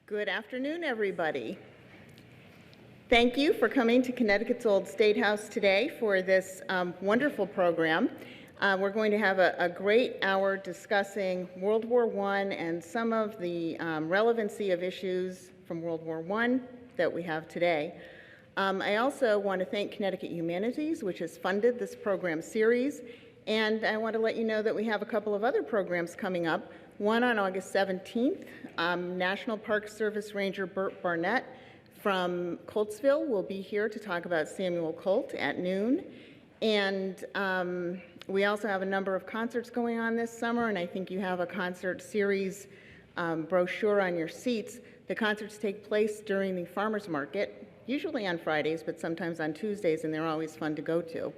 Good afternoon, everybody. Thank you for coming to Connecticut's Old State House today for this wonderful program. We're going to have a great hour discussing World War I and some of the relevancy of issues from World War I that we have today. I also want to thank Connecticut Humanities, which has funded this program series, and I want to let you know that we have a couple of other programs coming up. One on August 17th, National Park Service Ranger Burt Barnett from Coltsville will be here to talk about Samuel Colt at noon. And we also have a number of concerts going on this summer, and I think you have a concert series brochure on your seats. The concerts take place during the farmers market, usually on Fridays, but sometimes on Tuesdays, and they're always fun to go to.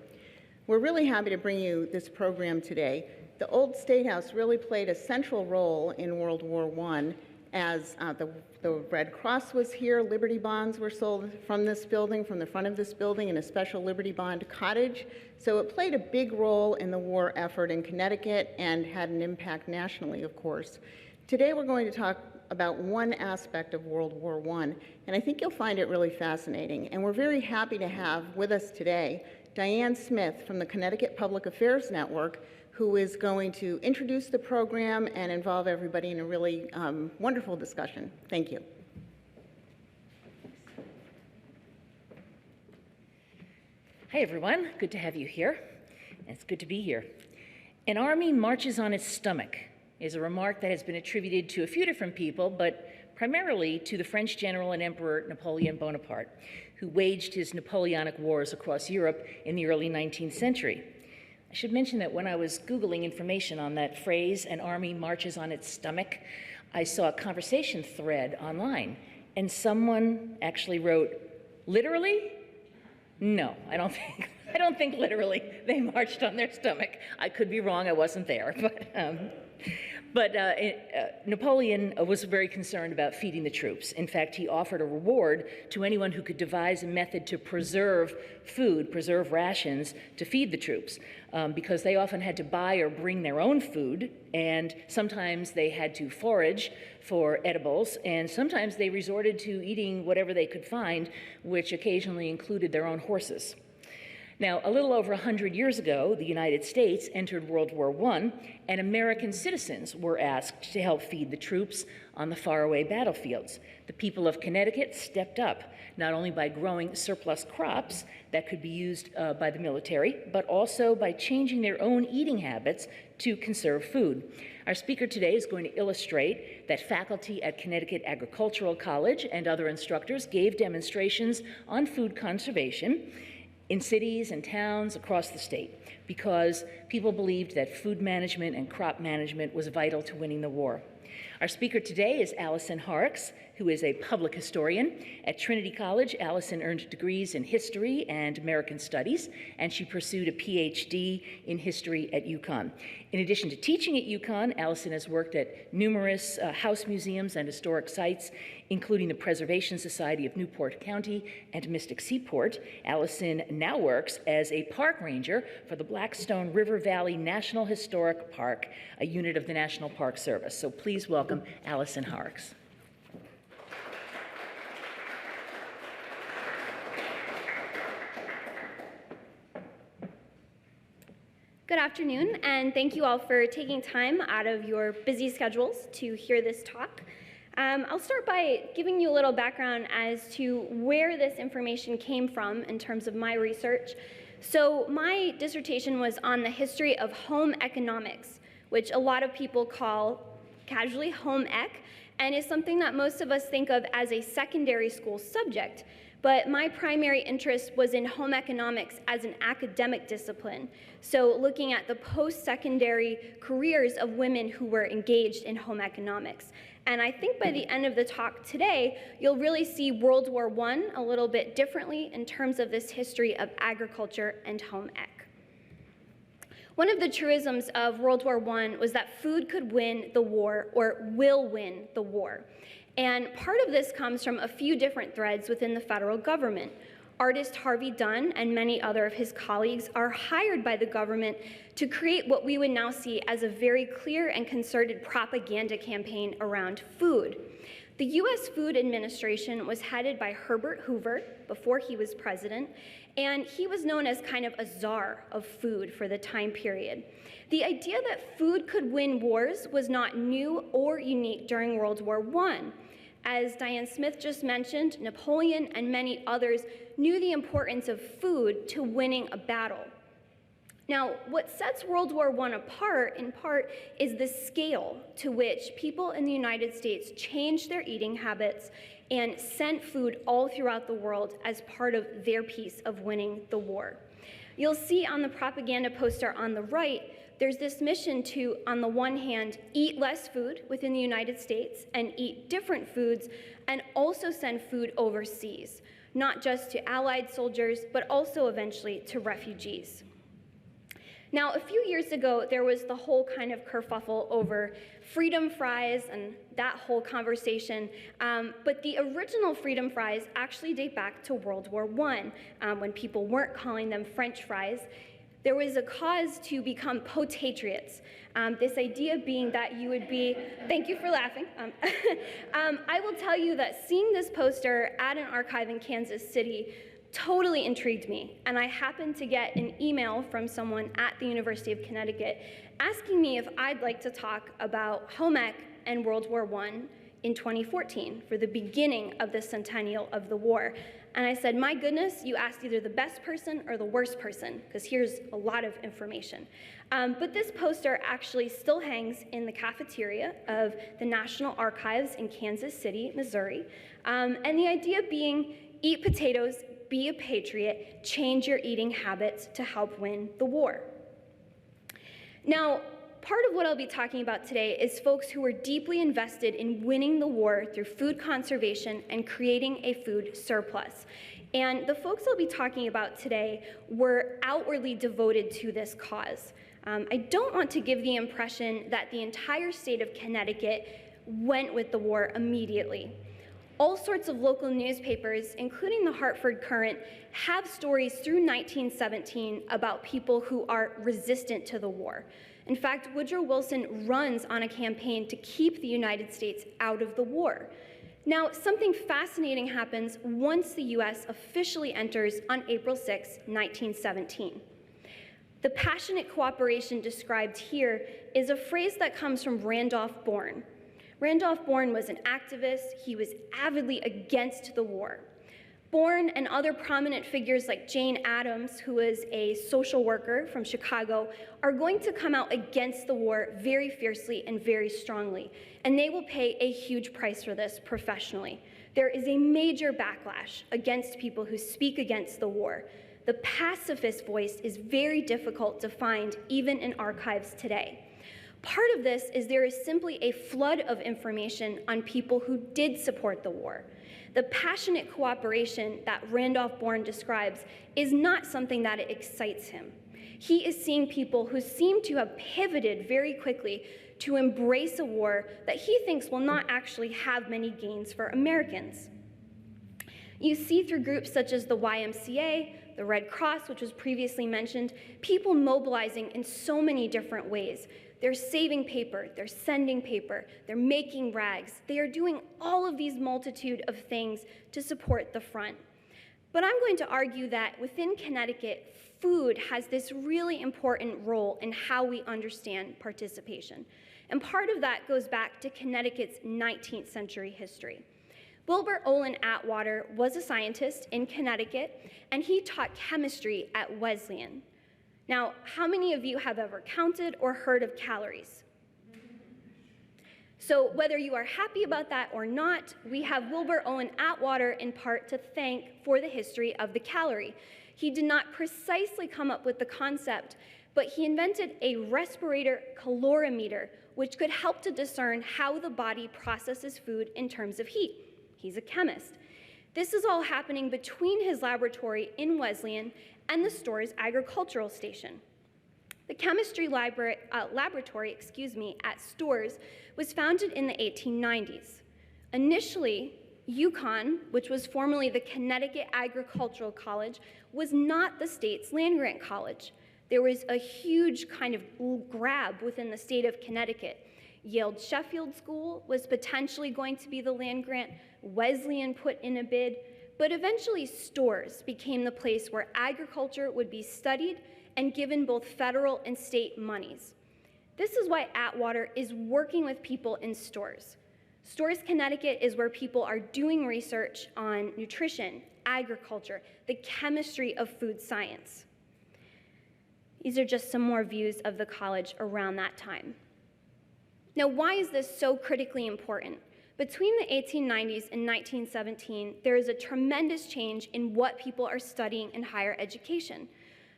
We're really happy to bring you this program today. The Old State House really played a central role in World War I as the Red Cross was here. Liberty bonds were sold from this building, from the front of this building, in a special Liberty Bond cottage. So it played a big role in the war effort in Connecticut and had an impact nationally, of course. Today we're going to talk about one aspect of World War I, and I think you'll find it really fascinating. And we're very happy to have with us today Diane Smith from the Connecticut Public Affairs Network, who is going to introduce the program and involve everybody in a really wonderful discussion. Thank you. Hi, everyone. Good to have you here. It's good to be here. An army marches on its stomach is a remark that has been attributed to a few different people, but primarily to the French general and emperor Napoleon Bonaparte, who waged his Napoleonic Wars across Europe in the early 19th century. I should mention that when I was Googling information on that phrase, an army marches on its stomach, I saw a conversation thread online, and someone actually wrote, literally? No, I don't think literally they marched on their stomach. I could be wrong, I wasn't there, but Napoleon was very concerned about feeding the troops. In fact, he offered a reward to anyone who could devise a method to preserve food, preserve rations, to feed the troops, because they often had to buy or bring their own food, and sometimes they had to forage for edibles, and sometimes they resorted to eating whatever they could find, which occasionally included their own horses. Now, a little over 100 years ago, the United States entered World War I, and American citizens were asked to help feed the troops on the faraway battlefields. The people of Connecticut stepped up, not only by growing surplus crops that could be used by the military, but also by changing their own eating habits to conserve food. Our speaker today is going to illustrate that faculty at Connecticut Agricultural College and other instructors gave demonstrations on food conservation in cities and towns across the state, because people believed that food management and crop management was vital to winning the war. Our speaker today is Allison Horrocks, who is a public historian. At Trinity College, Allison earned degrees in history and American studies, and she pursued a PhD in history at UConn. In addition to teaching at UConn, Allison has worked at numerous house museums and historic sites, including the Preservation Society of Newport County and Mystic Seaport. Allison now works as a park ranger for the Blackstone River Valley National Historic Park, a unit of the National Park Service. So please welcome Allison Horrocks. Good afternoon, and thank you all for taking time out of your busy schedules to hear this talk. I'll start by giving you a little background as to where this information came from in terms of my research. So my dissertation was on the history of home economics, which a lot of people call casually home ec, and is something that most of us think of as a secondary school subject. But my primary interest was in home economics as an academic discipline. So looking at the post-secondary careers of women who were engaged in home economics. And I think by the end of the talk today, you'll really see World War I a little bit differently in terms of this history of agriculture and home ec. One of the truisms of World War I was that food could win the war, or will win the war. And part of this comes from a few different threads within the federal government. Artist Harvey Dunn and many other of his colleagues are hired by the government to create what we would now see as a very clear and concerted propaganda campaign around food. The US Food Administration was headed by Herbert Hoover before he was president, and he was known as kind of a czar of food for the time period. The idea that food could win wars was not new or unique during World War I. As Diane Smith just mentioned, Napoleon and many others knew the importance of food to winning a battle. Now, what sets World War I apart, in part, is the scale to which people in the United States changed their eating habits and sent food all throughout the world as part of their piece of winning the war. You'll see on the propaganda poster on the right, there's this mission to, on the one hand, eat less food within the United States and eat different foods, and also send food overseas, not just to Allied soldiers, but also eventually to refugees. Now, a few years ago, there was the whole kind of kerfuffle over freedom fries and that whole conversation, but the original freedom fries actually date back to World War I, when people weren't calling them French fries. There was a cause to become potatriots. This idea being that you would be, thank you for laughing. I will tell you that seeing this poster at an archive in Kansas City totally intrigued me, and I happened to get an email from someone at the University of Connecticut asking me if I'd like to talk about home ec and World War I in 2014 for the beginning of the centennial of the war. And I said, my goodness, you asked either the best person or the worst person, because here's a lot of information. But this poster actually still hangs in the cafeteria of the National Archives in Kansas City, Missouri. And the idea being, eat potatoes, be a patriot, change your eating habits to help win the war. Now, part of what I'll be talking about today is folks who were deeply invested in winning the war through food conservation and creating a food surplus. And the folks I'll be talking about today were outwardly devoted to this cause. I don't want to give the impression that the entire state of Connecticut went with the war immediately. All sorts of local newspapers, including the Hartford Current, have stories through 1917 about people who are resistant to the war. In fact, Woodrow Wilson runs on a campaign to keep the United States out of the war. Now, something fascinating happens once the US officially enters on April 6, 1917. The passionate cooperation described here is a phrase that comes from Randolph Boehm. Randolph Boehm was an activist. He was avidly against the war. Boehm and other prominent figures like Jane Addams, who was a social worker from Chicago, are going to come out against the war very fiercely and very strongly, and they will pay a huge price for this professionally. There is a major backlash against people who speak against the war. The pacifist voice is very difficult to find even in archives today. Part of this is there is simply a flood of information on people who did support the war. The passionate cooperation that Randolph Boehm describes is not something that excites him. He is seeing people who seem to have pivoted very quickly to embrace a war that he thinks will not actually have many gains for Americans. You see through groups such as the YMCA, the Red Cross, which was previously mentioned, people mobilizing in so many different ways. They're saving paper, they're sending paper, they're making rags. They are doing all of these multitude of things to support the front. But I'm going to argue that within Connecticut, food has this really important role in how we understand participation. And part of that goes back to Connecticut's 19th century history. Wilbur Olin Atwater was a scientist in Connecticut, and he taught chemistry at Wesleyan. Now, how many of you have ever counted or heard of calories? So whether you are happy about that or not, we have Wilbur Owen Atwater in part to thank for the history of the calorie. He did not precisely come up with the concept, but he invented a respirator calorimeter, which could help to discern how the body processes food in terms of heat. He's a chemist. This is all happening between his laboratory in Wesleyan and the store's agricultural station. The chemistry laboratory at Storrs was founded in the 1890s. Initially, UConn, which was formerly the Connecticut Agricultural College, was not the state's land-grant college. There was a huge kind of grab within the state of Connecticut. Yale Sheffield School was potentially going to be the land grant. Wesleyan put in a bid, but eventually Storrs became the place where agriculture would be studied and given both federal and state monies. This is why Atwater is working with people in Storrs. Storrs, Connecticut is where people are doing research on nutrition, agriculture, the chemistry of food science. These are just some more views of the college around that time. Now, why is this so critically important? Between the 1890s and 1917, there is a tremendous change in what people are studying in higher education.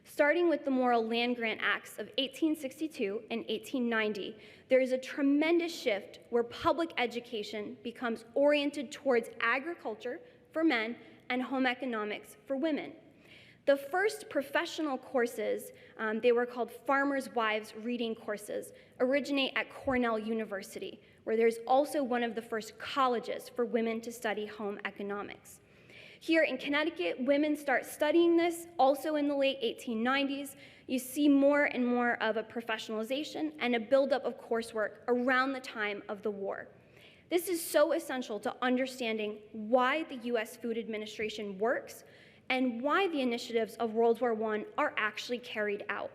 Starting with the Morrill Land Grant Acts of 1862 and 1890, there is a tremendous shift where public education becomes oriented towards agriculture for men and home economics for women. The first professional courses, they were called Farmers' Wives Reading Courses, originate at Cornell University, where there's also one of the first colleges for women to study home economics. Here in Connecticut, women start studying this also in the late 1890s. You see more and more of a professionalization and a buildup of coursework around the time of the war. This is so essential to understanding why the U.S. Food Administration works and why the initiatives of World War I are actually carried out.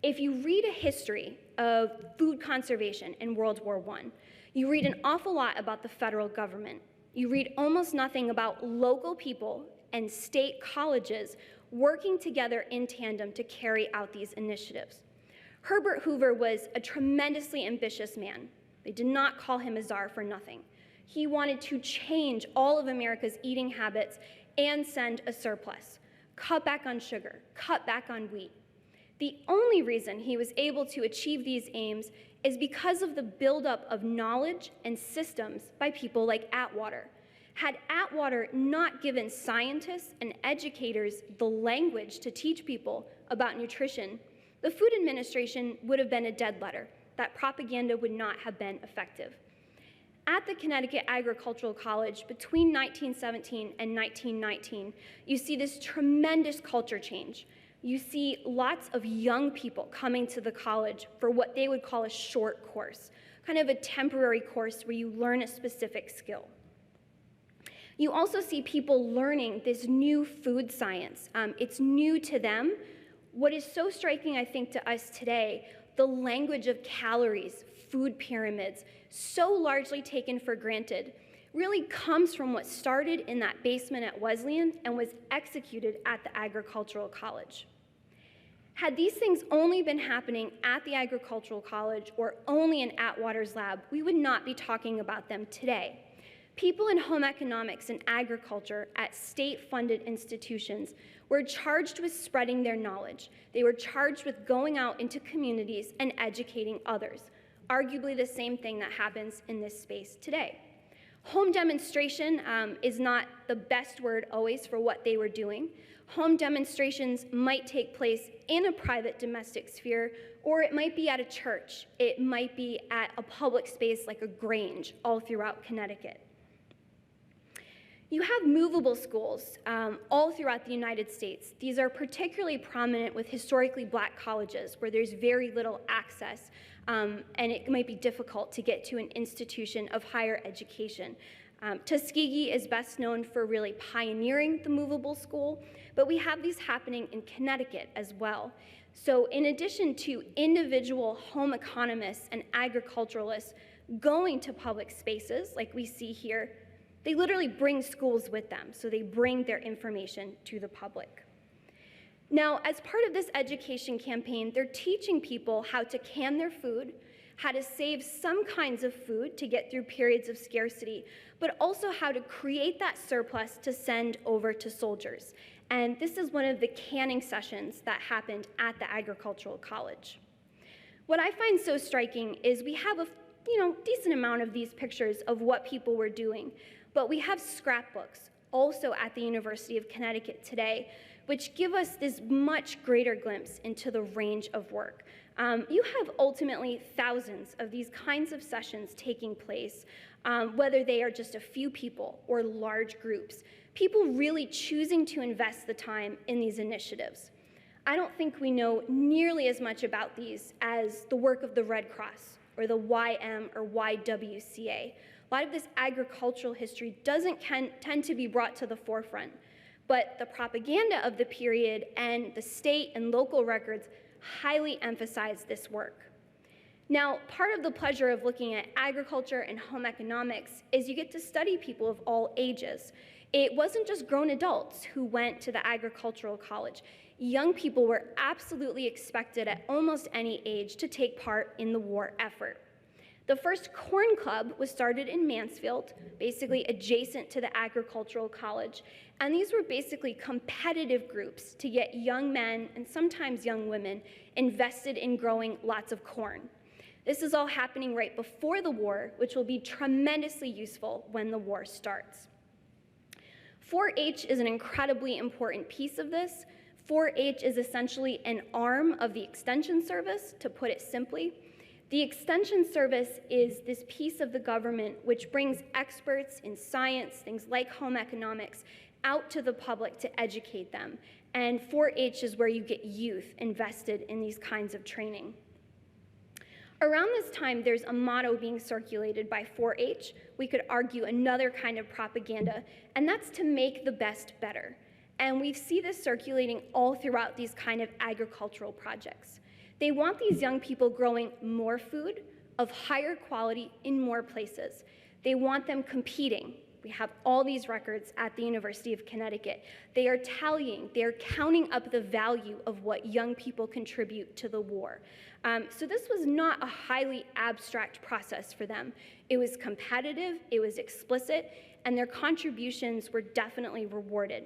If you read a history of food conservation in World War I, you read an awful lot about the federal government. You read almost nothing about local people and state colleges working together in tandem to carry out these initiatives. Herbert Hoover was a tremendously ambitious man. They did not call him a czar for nothing. He wanted to change all of America's eating habits and send a surplus, cut back on sugar, cut back on wheat. The only reason he was able to achieve these aims is because of the buildup of knowledge and systems by people like Atwater. Had Atwater not given scientists and educators the language to teach people about nutrition, the Food Administration would have been a dead letter. That propaganda would not have been effective. At the Connecticut Agricultural College, between 1917 and 1919, you see this tremendous culture change. You see lots of young people coming to the college for what they would call a short course, kind of a temporary course where you learn a specific skill. You also see people learning this new food science. It's new to them. What is so striking, I think, to us today, the language of calories, food pyramids, so largely taken for granted, really comes from what started in that basement at Wesleyan and was executed at the Agricultural College. Had these things only been happening at the Agricultural College or only in Atwater's lab, we would not be talking about them today. People in home economics and agriculture at state-funded institutions were charged with spreading their knowledge. They were charged with going out into communities and educating others, arguably the same thing that happens in this space today. Home demonstration is not the best word always for what they were doing. Home demonstrations might take place in a private domestic sphere, or it might be at a church. It might be at a public space like a grange all throughout Connecticut. You have movable schools all throughout the United States. These are particularly prominent with historically black colleges where there's very little access and it might be difficult to get to an institution of higher education. Tuskegee is best known for really pioneering the movable school, but we have these happening in Connecticut as well. So in addition to individual home economists and agriculturalists going to public spaces like we see here, they literally bring schools with them, so they bring their information to the public. Now, as part of this education campaign, they're teaching people how to can their food, how to save some kinds of food to get through periods of scarcity, but also how to create that surplus to send over to soldiers. And this is one of the canning sessions that happened at the Agricultural College. What I find so striking is we have a decent amount of these pictures of what people were doing, but we have scrapbooks also at the University of Connecticut today, which give us this much greater glimpse into the range of work. You have ultimately thousands of these kinds of sessions taking place, whether they are just a few people or large groups, people really choosing to invest the time in these initiatives. I don't think we know nearly as much about these as the work of the Red Cross or the YM or YWCA. A lot of this agricultural history doesn't tend to be brought to the forefront, but the propaganda of the period and the state and local records highly emphasize this work. Now, part of the pleasure of looking at agriculture and home economics is you get to study people of all ages. It wasn't just grown adults who went to the agricultural college. Young people were absolutely expected at almost any age to take part in the war effort. The first corn club was started in Mansfield, basically adjacent to the agricultural college, and these were basically competitive groups to get young men and sometimes young women invested in growing lots of corn. This is all happening right before the war, which will be tremendously useful when the war starts. 4-H is an incredibly important piece of this. 4-H is essentially an arm of the Extension Service, to put it simply. The Extension Service is this piece of the government which brings experts in science, things like home economics, out to the public to educate them. And 4-H is where you get youth invested in these kinds of training. Around this time, there's a motto being circulated by 4-H. We could argue another kind of propaganda, and that's to make the best better. And we see this circulating all throughout these kind of agricultural projects. They want these young people growing more food, of higher quality, in more places. They want them competing. We have all these records at the University of Connecticut. They are tallying, they're counting up the value of what young people contribute to the war. So this was not a highly abstract process for them. It was competitive, it was explicit, and their contributions were definitely rewarded.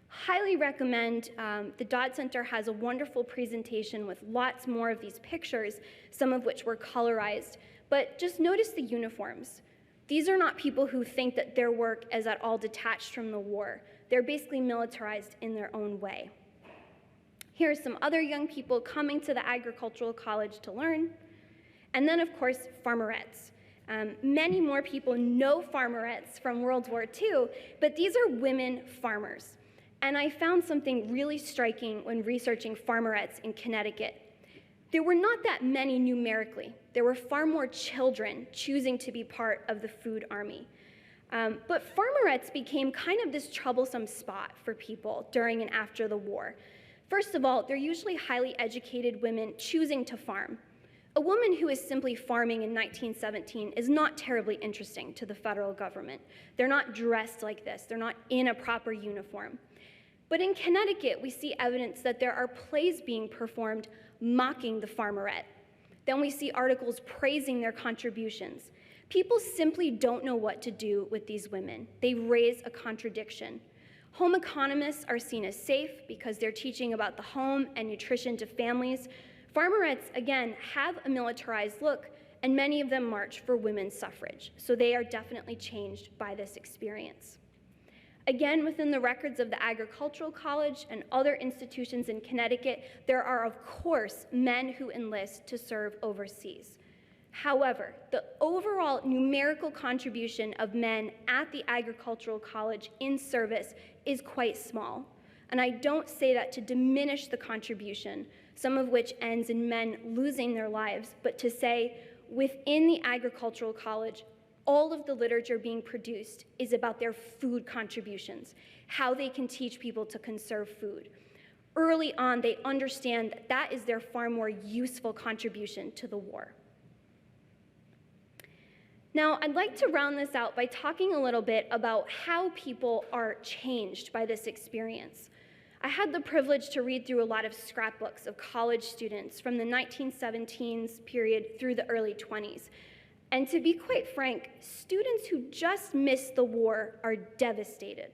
Highly recommend, the Dodd Center has a wonderful presentation with lots more of these pictures, some of which were colorized, but just notice the uniforms. These are not people who think that their work is at all detached from the war. They're basically militarized in their own way. Here are some other young people coming to the agricultural college to learn. And then, of course, farmerettes. Many more people know farmerettes from World War II, but these are women farmers. And I found something really striking when researching farmerettes in Connecticut. There were not that many numerically. There were far more children choosing to be part of the food army. But farmerettes became kind of this troublesome spot for people during and after the war. First of all, they're usually highly educated women choosing to farm. A woman who is simply farming in 1917 is not terribly interesting to the federal government. They're not dressed like this. They're not in a proper uniform. But in Connecticut, we see evidence that there are plays being performed mocking the farmerette. Then we see articles praising their contributions. People simply don't know what to do with these women. They raise a contradiction. Home economists are seen as safe because they're teaching about the home and nutrition to families. Farmerettes, again, have a militarized look, and many of them march for women's suffrage. So they are definitely changed by this experience. Again, within the records of the Agricultural College and other institutions in Connecticut, there are, of course, men who enlist to serve overseas. However, the overall numerical contribution of men at the Agricultural College in service is quite small. And I don't say that to diminish the contribution, some of which ends in men losing their lives, but to say within the Agricultural College, all of the literature being produced is about their food contributions, how they can teach people to conserve food. Early on, they understand that that is their far more useful contribution to the war. Now, I'd like to round this out by talking a little bit about how people are changed by this experience. I had the privilege to read through a lot of scrapbooks of college students from the 1917s period through the early 20s. And to be quite frank, students who just missed the war are devastated.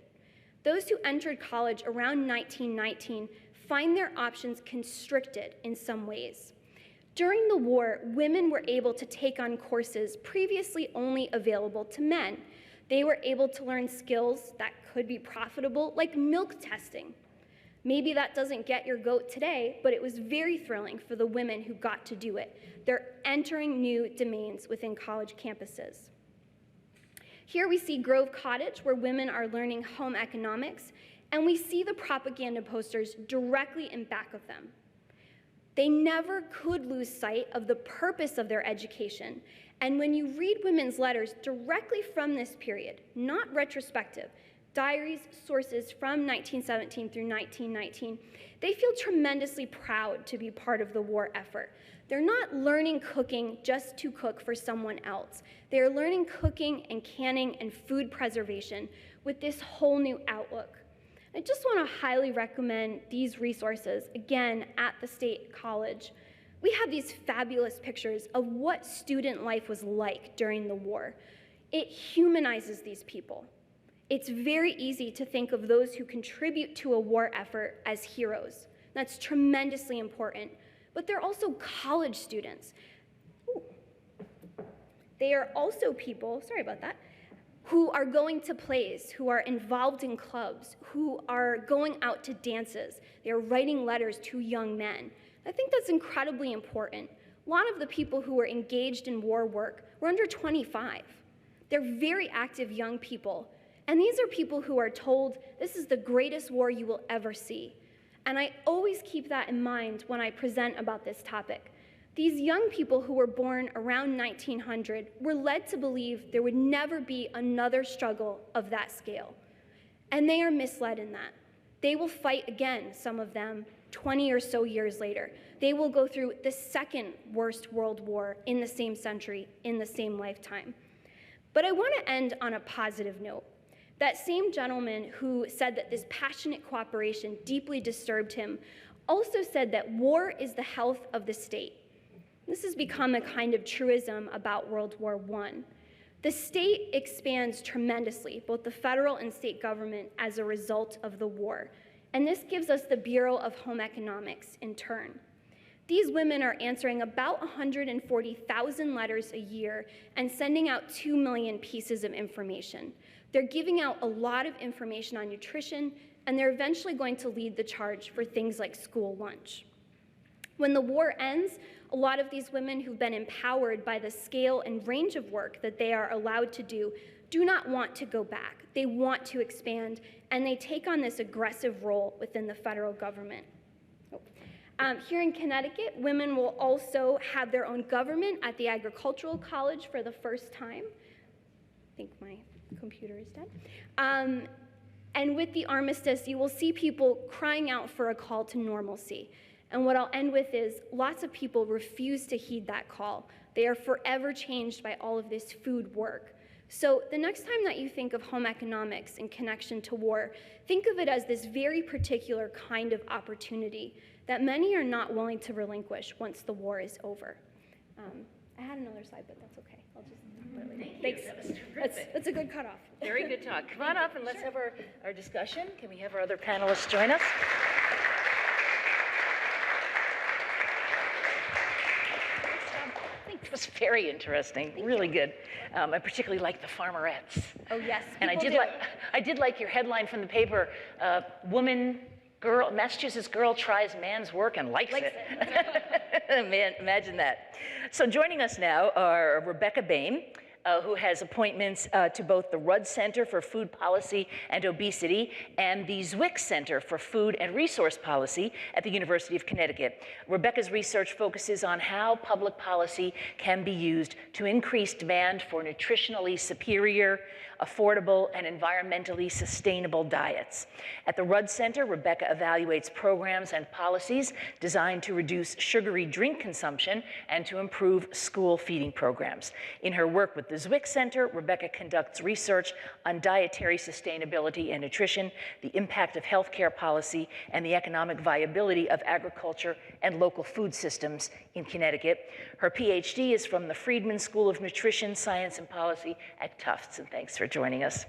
Those who entered college around 1919 find their options constricted in some ways. During the war, women were able to take on courses previously only available to men. They were able to learn skills that could be profitable, like milk testing. Maybe that doesn't get your goat today, but it was very thrilling for the women who got to do it. They're entering new domains within college campuses. Here we see Grove Cottage, where women are learning home economics, and we see the propaganda posters directly in back of them. They never could lose sight of the purpose of their education. And when you read women's letters directly from this period, not retrospective, diaries, sources from 1917 through 1919, they feel tremendously proud to be part of the war effort. They're not learning cooking just to cook for someone else. They're learning cooking and canning and food preservation with this whole new outlook. I just want to highly recommend these resources, again, at the State College. We have these fabulous pictures of what student life was like during the war. It humanizes these people. It's very easy to think of those who contribute to a war effort as heroes. That's tremendously important. But they're also college students. Ooh. They are also people, sorry about that, who are going to plays, who are involved in clubs, who are going out to dances. They are writing letters to young men. I think that's incredibly important. A lot of the people who were engaged in war work were under 25. They're very active young people. And these are people who are told, this is the greatest war you will ever see. And I always keep that in mind when I present about this topic. These young people who were born around 1900 were led to believe there would never be another struggle of that scale. And they are misled in that. They will fight again, some of them, 20 or so years later. They will go through the second worst world war in the same century, in the same lifetime. But I want to end on a positive note. That same gentleman who said that this passionate cooperation deeply disturbed him also said that war is the health of the state. This has become a kind of truism about World War I. The state expands tremendously, both the federal and state government, as a result of the war. And this gives us the Bureau of Home Economics in turn. These women are answering about 140,000 letters a year and sending out 2 million pieces of information. They're giving out a lot of information on nutrition, and they're eventually going to lead the charge for things like school lunch. When the war ends, a lot of these women who've been empowered by the scale and range of work that they are allowed to do not want to go back. They want to expand, and they take on this aggressive role within the federal government. Here in Connecticut, women will also have their own government at the Agricultural College for the first time. I think my computer is dead. And with the armistice, you will see people crying out for a call to normalcy. And what I'll end with is lots of people refuse to heed that call. They are forever changed by all of this food work. So the next time that you think of home economics in connection to war, think of it as this very particular kind of opportunity that many are not willing to relinquish once the war is over. I had another slide, but that's okay. I'll just Thanks. That was terrific. That's a good cutoff. Very good talk. Come on up and let's have our discussion. Can we have our other panelists join us? It was very interesting, really good. I particularly like the farmerettes. Oh yes, and I did like your headline from the paper, Massachusetts girl tries man's work and likes it. Man, imagine that. So joining us now are Rebecca Boehm, who has appointments to both the Rudd Center for Food Policy and Obesity and the Zwick Center for Food and Resource Policy at the University of Connecticut. Rebecca's research focuses on how public policy can be used to increase demand for nutritionally superior, affordable, and environmentally sustainable diets. At the Rudd Center, Rebecca evaluates programs and policies designed to reduce sugary drink consumption and to improve school feeding programs. In her work with the Zwick Center, Rebecca conducts research on dietary sustainability and nutrition, the impact of healthcare policy, and the economic viability of agriculture and local food systems in Connecticut. Her PhD is from the Friedman School of Nutrition, Science, and Policy at Tufts, and thanks for joining us.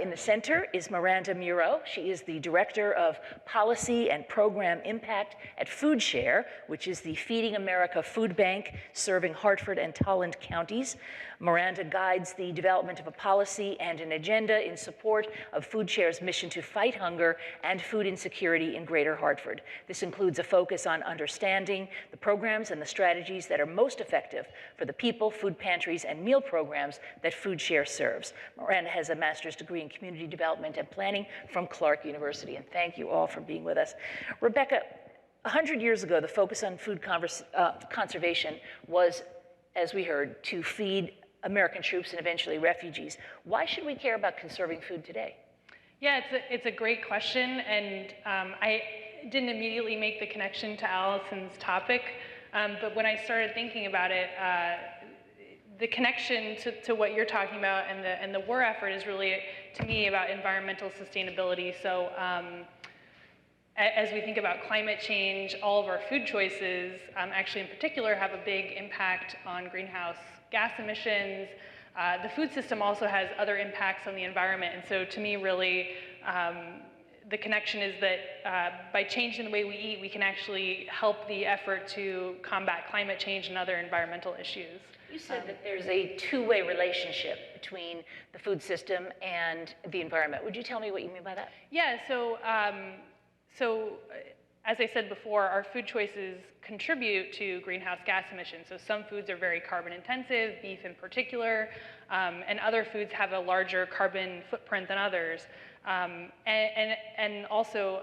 In the center is Miranda Muro. She is the Director of Policy and Program Impact at Foodshare, which is the Feeding America food bank serving Hartford and Tolland counties. Miranda guides the development of a policy and an agenda in support of Foodshare's mission to fight hunger and food insecurity in Greater Hartford. This includes a focus on understanding the programs and the strategies that are most effective for the people, food pantries, and meal programs that Foodshare serves. Miranda has a master's degree in community development and planning from Clark University, and thank you all for being with us. Rebecca, 100 years ago, the focus on food conservation was, as we heard, to feed American troops and eventually refugees. Why should we care about conserving food today? Yeah, it's a great question, and I didn't immediately make the connection to Allison's topic, but when I started thinking about it, the connection to what you're talking about and the war effort is really, to me, about environmental sustainability. So as we think about climate change, all of our food choices, actually in particular, have a big impact on greenhouse gas emissions. The food system also has other impacts on the environment, and so to me, really, the connection is that by changing the way we eat, we can actually help the effort to combat climate change and other environmental issues. You said that there's a two-way relationship between the food system and the environment. Would you tell me what you mean by that? Yeah, so as I said before, our food choices contribute to greenhouse gas emissions. So some foods are very carbon intensive, beef in particular, and other foods have a larger carbon footprint than others. And also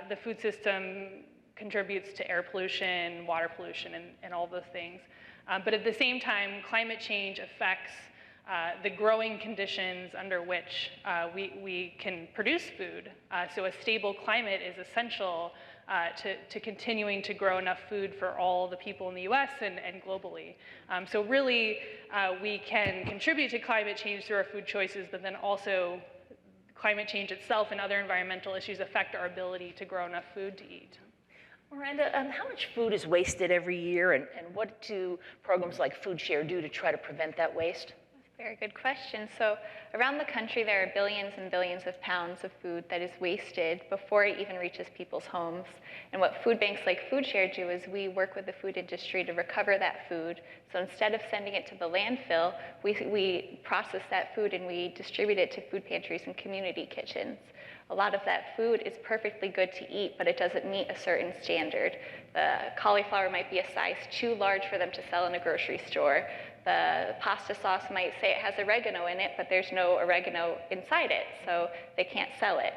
the food system contributes to air pollution, water pollution, and all those things. But at the same time, climate change affects the growing conditions under which we can produce food. So a stable climate is essential to continuing to grow enough food for all the people in the US and globally. So really, we can contribute to climate change through our food choices, but then also climate change itself and other environmental issues affect our ability to grow enough food to eat. Miranda, how much food is wasted every year, and what do programs like Foodshare do to try to prevent that waste? Very good question. So around the country, there are billions and billions of pounds of food that is wasted before it even reaches people's homes. And what food banks like Foodshare do is we work with the food industry to recover that food. So instead of sending it to the landfill, we process that food and we distribute it to food pantries and community kitchens. A lot of that food is perfectly good to eat, but it doesn't meet a certain standard. The cauliflower might be a size too large for them to sell in a grocery store. The pasta sauce might say it has oregano in it, but there's no oregano inside it, so they can't sell it.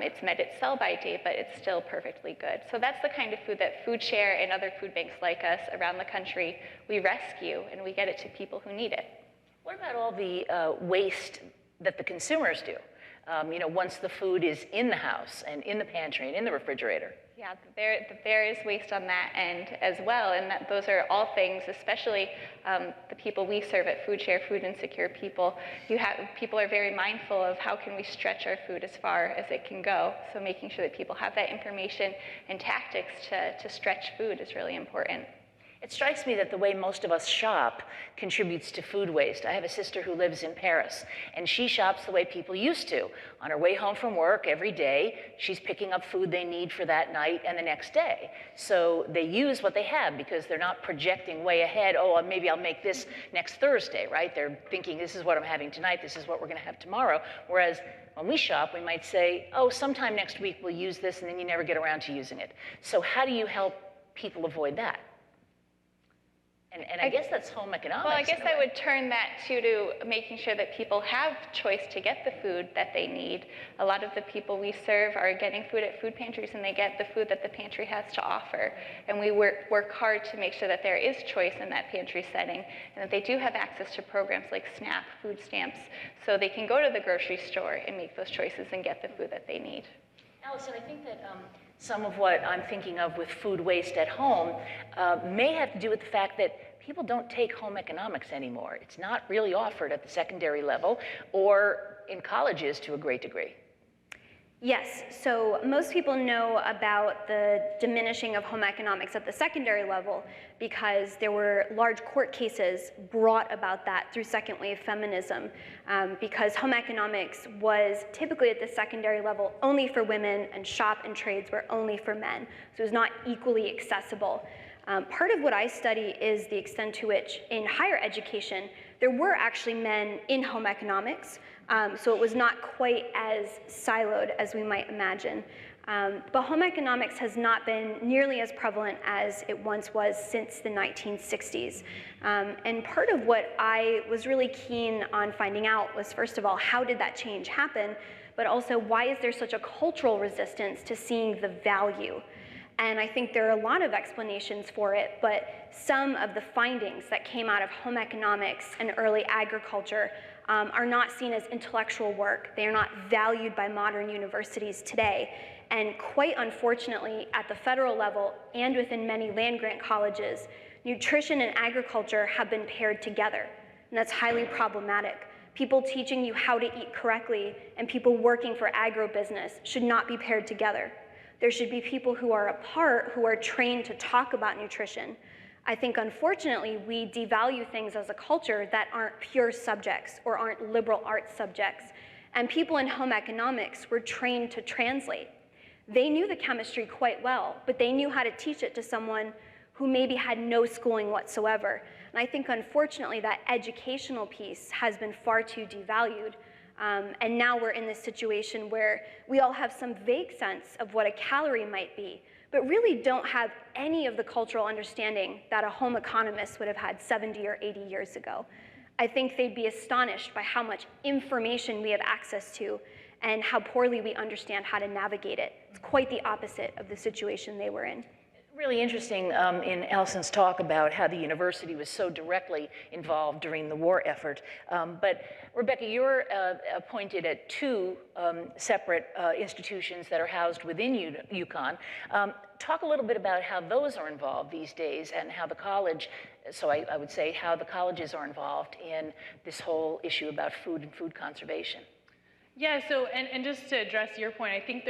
It's met its sell-by date, but it's still perfectly good. So that's the kind of food that Foodshare and other food banks like us around the country, we rescue and we get it to people who need it. What about all the waste that the consumers do? Once the food is in the house and in the pantry and in the refrigerator. Yeah, there is waste on that end as well, and those are all things, especially the people we serve at Foodshare, food insecure people. People are very mindful of how can we stretch our food as far as it can go. So making sure that people have that information and tactics to stretch food is really important. It strikes me that the way most of us shop contributes to food waste. I have a sister who lives in Paris, and she shops the way people used to. On her way home from work every day, she's picking up food they need for that night and the next day. So they use what they have because they're not projecting way ahead, oh, maybe I'll make this next Thursday, right? They're thinking, this is what I'm having tonight, this is what we're gonna have tomorrow. Whereas when we shop, we might say, oh, sometime next week we'll use this, and then you never get around to using it. So how do you help people avoid that? And I guess that's home economics. Well, I guess I would turn that to making sure that people have choice to get the food that they need. A lot of the people we serve are getting food at food pantries, and they get the food that the pantry has to offer. And we work hard to make sure that there is choice in that pantry setting, and that they do have access to programs like SNAP, food stamps, so they can go to the grocery store and make those choices and get the food that they need. Allison, I think that some of what I'm thinking of with food waste at home may have to do with the fact that people don't take home economics anymore. It's not really offered at the secondary level or in colleges to a great degree. Yes, so most people know about the diminishing of home economics at the secondary level because there were large court cases brought about that through second wave feminism, because home economics was typically at the secondary level only for women, and shop and trades were only for men, so it was not equally accessible. Part of what I study is the extent to which in higher education there were actually men in home economics, so it was not quite as siloed as we might imagine. But home economics has not been nearly as prevalent as it once was since the 1960s. And part of what I was really keen on finding out was, first of all, how did that change happen? But also, why is there such a cultural resistance to seeing the value? And I think there are a lot of explanations for it, but some of the findings that came out of home economics and early agriculture are not seen as intellectual work. They are not valued by modern universities today. And quite unfortunately, at the federal level and within many land-grant colleges, nutrition and agriculture have been paired together, and that's highly problematic. People teaching you how to eat correctly and people working for agribusiness should not be paired together. There should be people who are apart, who are trained to talk about nutrition. I think, unfortunately, we devalue things as a culture that aren't pure subjects or aren't liberal arts subjects. And people in home economics were trained to translate. They knew the chemistry quite well, but they knew how to teach it to someone who maybe had no schooling whatsoever. And I think, unfortunately, that educational piece has been far too devalued. And now we're in this situation where we all have some vague sense of what a calorie might be, but really don't have any of the cultural understanding that a home economist would have had 70 or 80 years ago. I think they'd be astonished by how much information we have access to and how poorly we understand how to navigate it. It's quite the opposite of the situation they were in. Really interesting in Allison's talk about how the university was so directly involved during the war effort. But Rebecca, you're appointed at two separate institutions that are housed within UConn. Talk a little bit about how those are involved these days and how the college, so I would say how the colleges are involved in this whole issue about food and food conservation. Yeah, so, and just to address your point, I think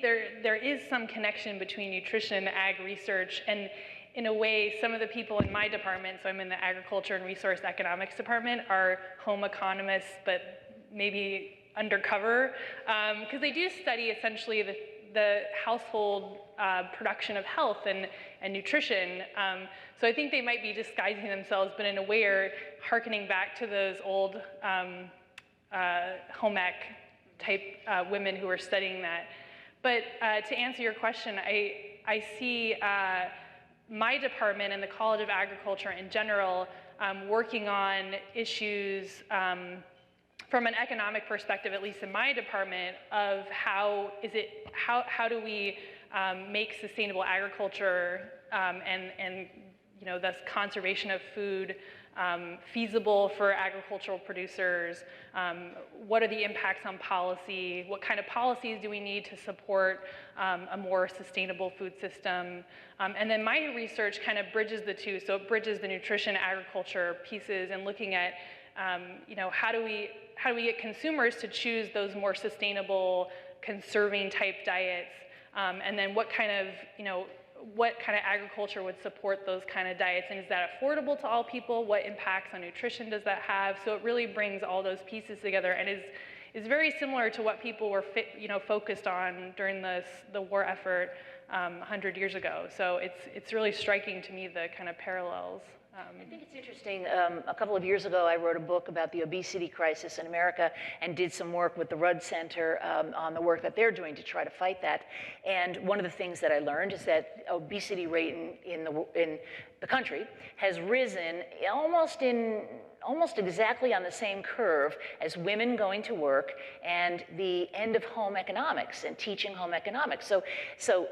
there is some connection between nutrition and ag research, and in a way, some of the people in my department, so I'm in the Agriculture and Resource Economics department, are home economists, but maybe undercover, because they do study essentially the household production of health and nutrition. So I think they might be disguising themselves, but in a way are hearkening back to those old home ec type women who are studying that. But to answer your question, I see my department and the College of Agriculture in general working on issues from an economic perspective, at least in my department, of how do we make sustainable agriculture and thus conservation of food feasible for agricultural producers? What are the impacts on policy? What kind of policies do we need to support a more sustainable food system? And then my research kind of bridges the two. So it bridges the nutrition agriculture pieces and looking at how do we get consumers to choose those more sustainable, conserving type diets? And then what kind of agriculture would support those kind of diets, and is that affordable to all people? What impacts on nutrition does that have? So it really brings all those pieces together and is very similar to what people were focused on during the war effort 100 years ago. So it's really striking to me, the kind of parallels. I think it's interesting. A couple of years ago, I wrote a book about the obesity crisis in America and did some work with the Rudd Center on the work that they're doing to try to fight that. And one of the things that I learned is that obesity rate in the country has risen almost exactly on the same curve as women going to work and the end of home economics and teaching home economics. So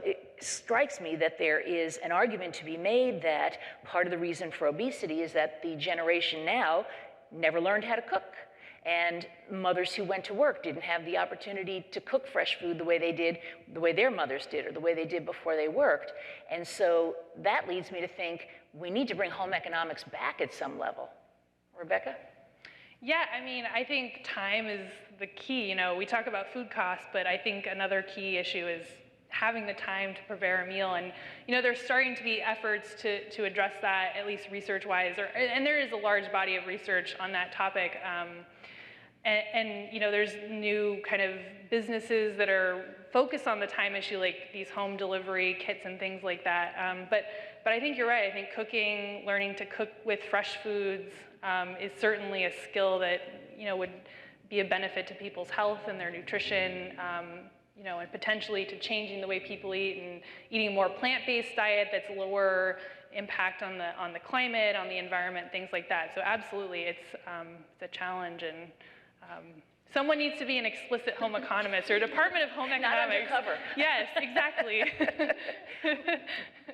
it strikes me that there is an argument to be made that part of the reason for obesity is that the generation now never learned how to cook. And mothers who went to work didn't have the opportunity to cook fresh food the way their mothers did, or the way they did before they worked. And so that leads me to think we need to bring home economics back at some level. Rebecca? Yeah, I mean, I think time is the key. We talk about food costs, but I think another key issue is having the time to prepare a meal. And there's starting to be efforts to address that, at least research-wise, and there is a large body of research on that topic. And there's new kind of businesses that are focused on the time issue, like these home delivery kits and things like that. But I think you're right. I think cooking, learning to cook with fresh foods is certainly a skill that would be a benefit to people's health and their nutrition. And potentially to changing the way people eat and eating a more plant-based diet that's lower impact on the climate, on the environment, things like that. So absolutely, it's a challenge and Someone needs to be an explicit home economist or Department of Home Economics. Not undercover. Yes, exactly.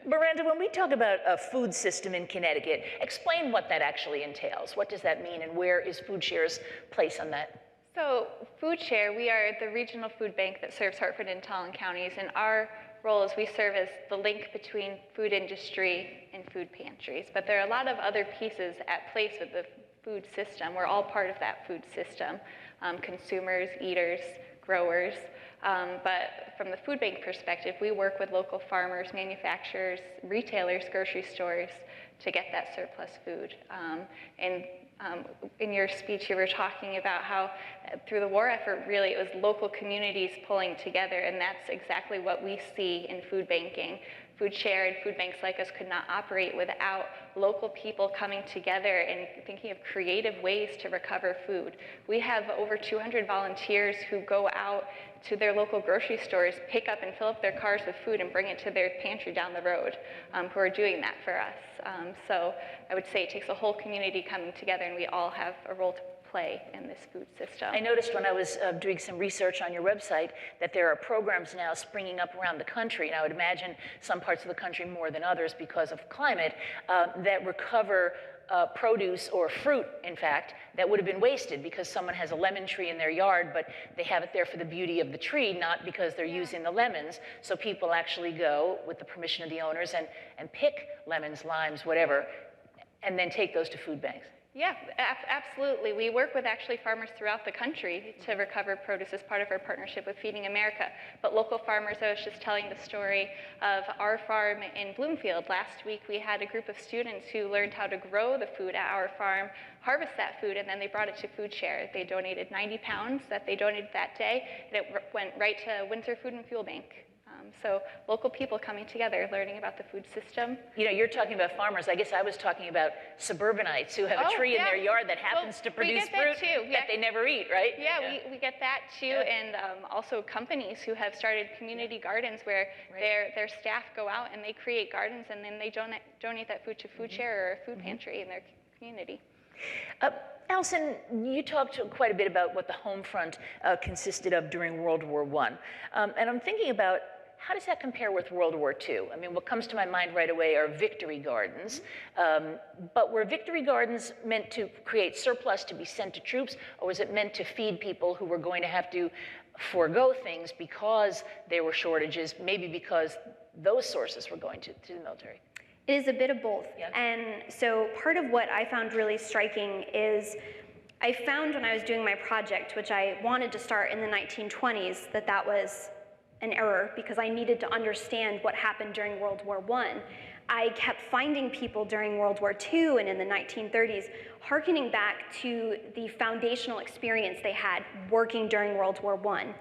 Miranda, when we talk about a food system in Connecticut, explain what that actually entails. What does that mean, and where is Foodshare's place on that? So Foodshare, we are the regional food bank that serves Hartford and Talon counties, and our role is we serve as the link between food industry and food pantries. But there are a lot of other pieces at place with the food system. We're all part of that food system. Consumers, eaters, growers. But from the food bank perspective, we work with local farmers, manufacturers, retailers, grocery stores to get that surplus food. In your speech, you were talking about how through the war effort, really, it was local communities pulling together, and that's exactly what we see in food banking. Foodshare and food banks like us could not operate without local people coming together and thinking of creative ways to recover food. We have over 200 volunteers who go out to their local grocery stores, pick up and fill up their cars with food and bring it to their pantry down the road, who are doing that for us. So I would say it takes a whole community coming together, and we all have a role to play in this food system. I noticed when I was doing some research on your website that there are programs now springing up around the country, and I would imagine some parts of the country more than others because of climate, that recover produce or fruit, in fact, that would have been wasted because someone has a lemon tree in their yard, but they have it there for the beauty of the tree, not because they're using the lemons. So people actually go, with the permission of the owners, and pick lemons, limes, whatever, and then take those to food banks. Yeah, absolutely. We work with actually farmers throughout the country to recover produce as part of our partnership with Feeding America. But local farmers, I was just telling the story of our farm in Bloomfield. Last week we had a group of students who learned how to grow the food at our farm, harvest that food, and then they brought it to Foodshare. They donated 90 pounds that they donated that day, and it went right to Windsor Food and Fuel Bank. So local people coming together, learning about the food system. You know, you're talking about farmers. I guess I was talking about suburbanites who have a tree in their yard that happens to produce fruit that they never eat, right? Yeah, we get that too, and also companies who have started community gardens where their staff go out and they create gardens, and then they donate that food to Foodshare or a food pantry in their community. Allison, you talked quite a bit about what the home front consisted of during World War I. And I'm thinking about, how does that compare with World War II? I mean, what comes to my mind right away are victory gardens. But were victory gardens meant to create surplus to be sent to troops, or was it meant to feed people who were going to have to forego things because there were shortages, maybe because those sources were going to the military? It is a bit of both. Yeah. And so part of what I found really striking is I found when I was doing my project, which I wanted to start in the 1920s, that was an error because I needed to understand what happened during World War I. I kept finding people during World War II and in the 1930s hearkening back to the foundational experience they had working during World War I.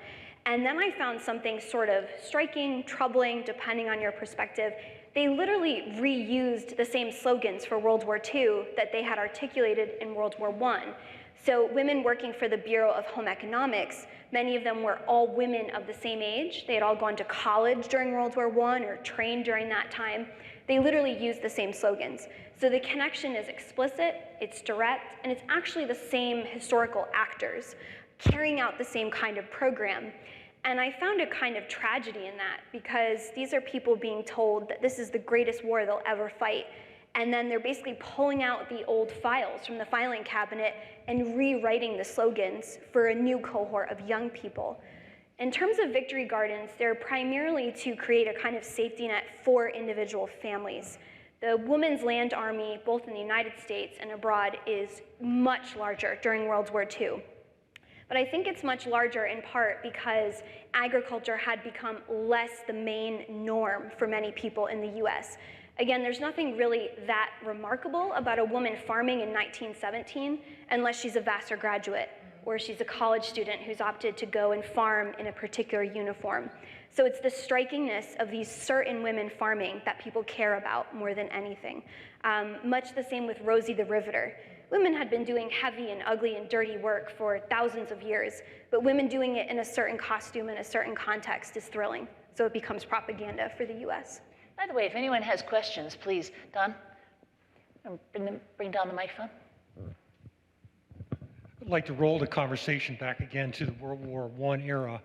And then I found something sort of striking, troubling, depending on your perspective. They literally reused the same slogans for World War II that they had articulated in World War I. So women working for the Bureau of Home Economics, many of them were all women of the same age. They had all gone to college during World War I or trained during that time. They literally used the same slogans. So the connection is explicit, it's direct, and it's actually the same historical actors carrying out the same kind of program. And I found a kind of tragedy in that because these are people being told that this is the greatest war they'll ever fight. And then they're basically pulling out the old files from the filing cabinet and rewriting the slogans for a new cohort of young people. In terms of victory gardens, they're primarily to create a kind of safety net for individual families. The Women's Land Army, both in the United States and abroad, is much larger during World War II. But I think it's much larger in part because agriculture had become less the main norm for many people in the US. Again, there's nothing really that remarkable about a woman farming in 1917 unless she's a Vassar graduate or she's a college student who's opted to go and farm in a particular uniform. So it's the strikingness of these certain women farming that people care about more than anything. Much the same with Rosie the Riveter. Women had been doing heavy and ugly and dirty work for thousands of years, but women doing it in a certain costume in a certain context is thrilling. So it becomes propaganda for the US. By the way, if anyone has questions, please, Don, bring down the microphone. I'd like to roll the conversation back again to the World War I era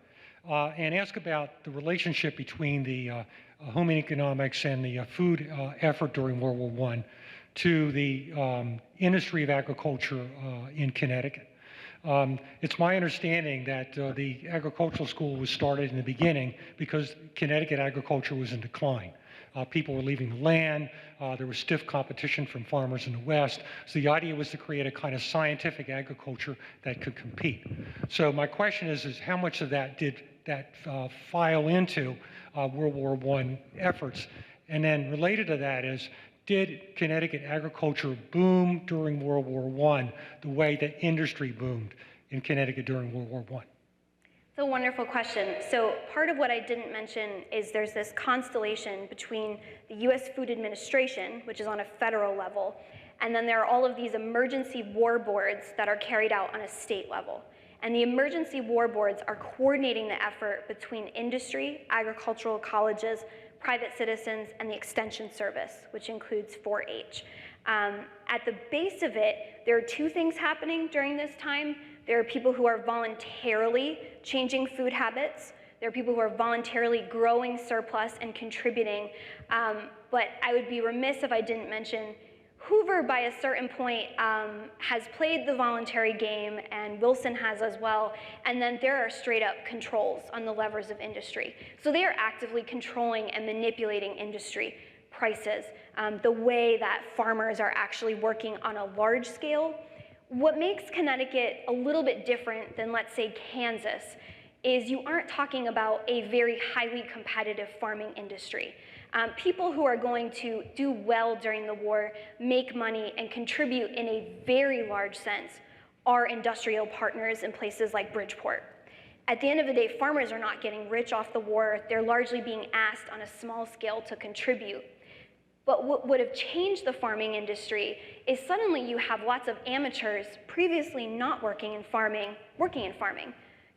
and ask about the relationship between the home economics and the food effort during World War I to the industry of agriculture in Connecticut. It's my understanding that the agricultural school was started in the beginning because Connecticut agriculture was in decline. People were leaving the land. There was stiff competition from farmers in the West. So the idea was to create a kind of scientific agriculture that could compete. So my question is how much of that did that file into World War I efforts? And then related to that is, did Connecticut agriculture boom during World War I the way that industry boomed in Connecticut during World War I? It's a wonderful question. So part of what I didn't mention is there's this constellation between the U.S. Food Administration, which is on a federal level, and then there are all of these emergency war boards that are carried out on a state level. And the emergency war boards are coordinating the effort between industry, agricultural colleges, private citizens, and the Extension Service, which includes 4-H. At the base of it, there are two things happening during this time. There are people who are voluntarily changing food habits. There are people who are voluntarily growing surplus and contributing. But I would be remiss if I didn't mention Hoover, by a certain point, has played the voluntary game, and Wilson has as well, and then there are straight up controls on the levers of industry. So they are actively controlling and manipulating industry prices, the way that farmers are actually working on a large scale. What makes Connecticut a little bit different than, let's say, Kansas is you aren't talking about a very highly competitive farming industry. People who are going to do well during the war, make money, and contribute in a very large sense are industrial partners in places like Bridgeport. At the end of the day, farmers are not getting rich off the war. They're largely being asked on a small scale to contribute. But what would have changed the farming industry is suddenly you have lots of amateurs previously not working in farming.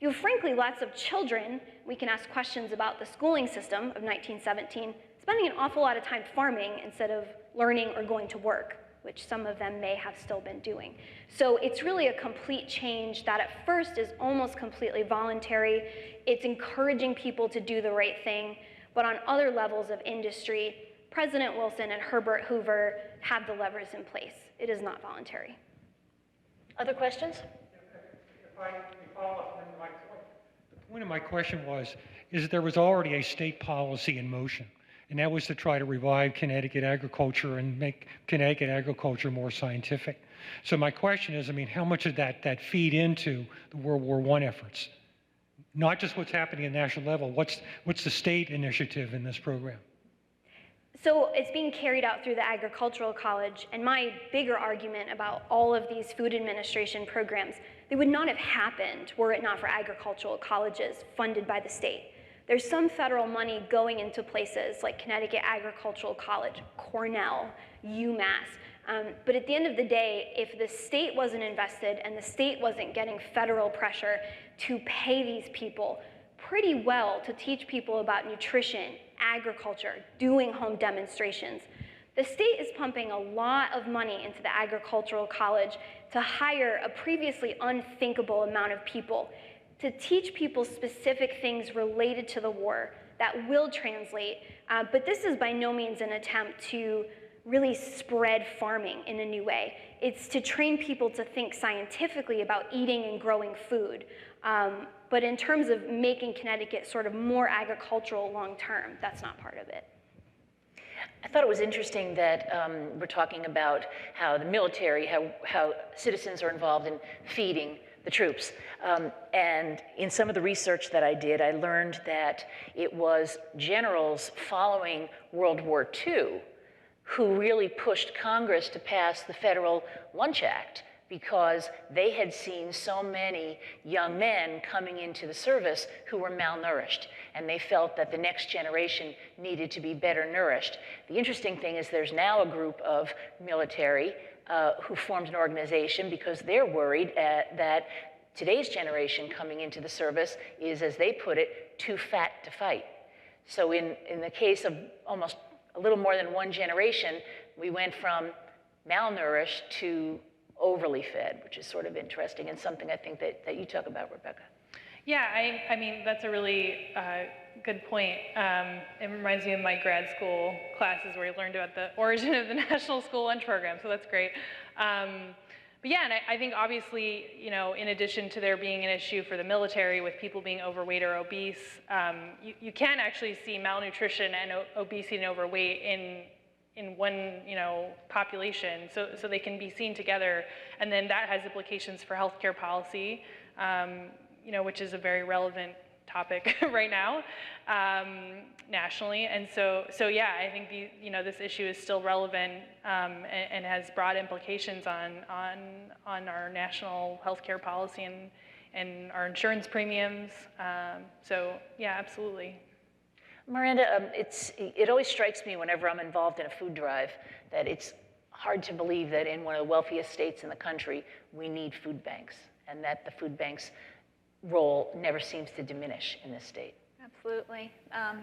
You have, frankly, lots of children. We can ask questions about the schooling system of 1917, spending an awful lot of time farming instead of learning or going to work, which some of them may have still been doing. So it's really a complete change that at first is almost completely voluntary. It's encouraging people to do the right thing, but on other levels of industry, President Wilson and Herbert Hoover have the levers in place. It is not voluntary. Other questions? If I follow up, the point of my question is that there was already a state policy in motion, and that was to try to revive Connecticut agriculture and make Connecticut agriculture more scientific. So my question is, how much did that feed into the World War I efforts? Not just what's happening at national level, what's the state initiative in this program? So it's being carried out through the Agricultural College, and my bigger argument about all of these food administration programs, they would not have happened were it not for agricultural colleges funded by the state. There's some federal money going into places like Connecticut Agricultural College, Cornell, UMass, but at the end of the day, if the state wasn't invested and the state wasn't getting federal pressure to pay these people pretty well to teach people about nutrition, agriculture, doing home demonstrations, the state is pumping a lot of money into the Agricultural College to hire a previously unthinkable amount of people to teach people specific things related to the war that will translate. But this is by no means an attempt to really spread farming in a new way. It's to train people to think scientifically about eating and growing food. But in terms of making Connecticut sort of more agricultural long term, that's not part of it. I thought it was interesting that we're talking about how the military, how citizens are involved in feeding the troops. And in some of the research that I did, I learned that it was generals following World War II who really pushed Congress to pass the Federal Lunch Act, because they had seen so many young men coming into the service who were malnourished, and they felt that the next generation needed to be better nourished. The interesting thing is there's now a group of military who formed an organization because they're worried that today's generation coming into the service is, as they put it, too fat to fight. So in the case of almost a little more than one generation, we went from malnourished to overly fed, which is sort of interesting and something I think that you talk about, Rebecca. Yeah, I mean, that's a really good point. It reminds me of my grad school classes where I learned about the origin of the National School Lunch Program, so that's great. But yeah, and I think obviously, you know, in addition to there being an issue for the military with people being overweight or obese, you can actually see malnutrition and obesity and overweight in one, you know, population, so they can be seen together, and then that has implications for healthcare policy, you know, which is a very relevant topic right now, nationally, and so yeah, I think you know, this issue is still relevant and has broad implications on our national healthcare policy and our insurance premiums. So yeah, absolutely. Miranda, it always strikes me whenever I'm involved in a food drive that it's hard to believe that in one of the wealthiest states in the country, we need food banks, and that the food banks' role never seems to diminish in this state. Absolutely.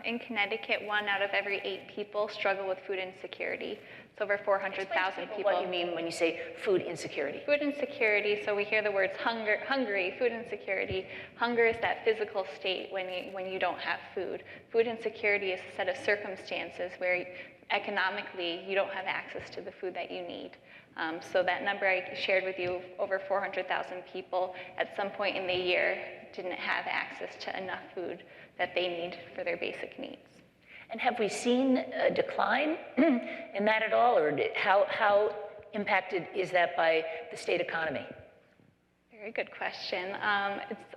In Connecticut, 1 out of every 8 people struggle with food insecurity. It's over 400,000 people. What you mean when you say food insecurity? Food insecurity, so we hear the words hungry, food insecurity. Hunger is that physical state when you don't have food. Food insecurity is a set of circumstances where economically you don't have access to the food that you need. So that number I shared with you, over 400,000 people at some point in the year didn't have access to enough food that they need for their basic needs. And have we seen a decline in that at all, or how impacted is that by the state economy? Very good question.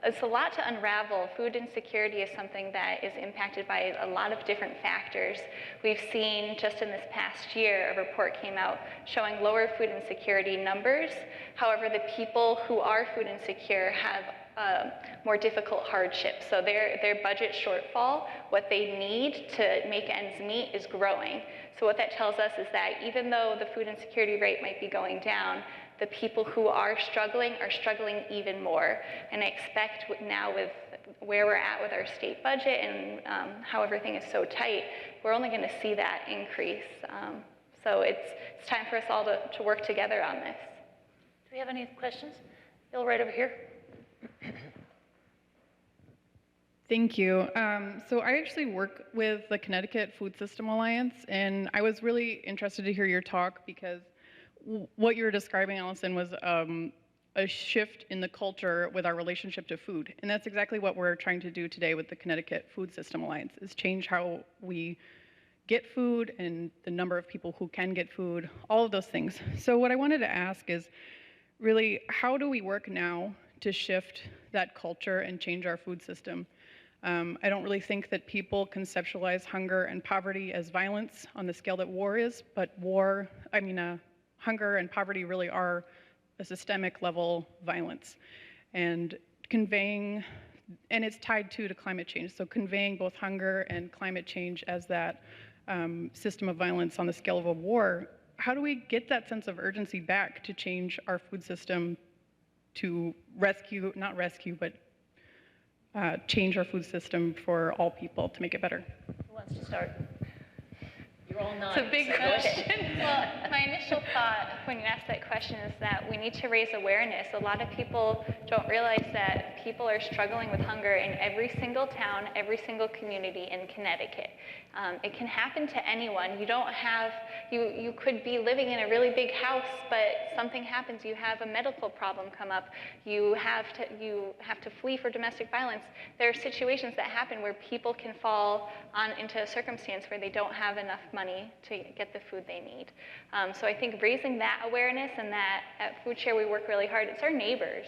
It's a lot to unravel. Food insecurity is something that is impacted by a lot of different factors. We've seen just in this past year, a report came out showing lower food insecurity numbers. However, the people who are food insecure have more difficult hardships. So their budget shortfall, what they need to make ends meet, is growing. So what that tells us is that even though the food insecurity rate might be going down, the people who are struggling even more. And I expect now with where we're at with our state budget and how everything is so tight, we're only going to see that increase. So it's time for us all to work together on this. Do we have any questions? Bill, right over here. Thank you. So I actually work with the Connecticut Food System Alliance, and I was really interested to hear your talk because what you were describing, Allison, was a shift in the culture with our relationship to food. And that's exactly what we're trying to do today with the Connecticut Food System Alliance, is change how we get food and the number of people who can get food, all of those things. So what I wanted to ask is really, how do we work now to shift that culture and change our food system? I don't really think that people conceptualize hunger and poverty as violence on the scale that war is, but hunger and poverty really are a systemic level violence. And it's tied to climate change. So conveying both hunger and climate change as that system of violence on the scale of a war, how do we get that sense of urgency back to change our food system to change our food system for all people to make it better? Who wants to start? You're all nodding. It's a big question. Well, my initial thought when you asked that question is that we need to raise awareness. A lot of people don't realize that people are struggling with hunger in every single town, every single community in Connecticut. It can happen to anyone. You could be living in a really big house, but something happens. You have a medical problem come up. You have to flee for domestic violence. There are situations that happen where people can fall into a circumstance where they don't have enough money to get the food they need. So I think raising that awareness, and that at Foodshare we work really hard. It's our neighbors.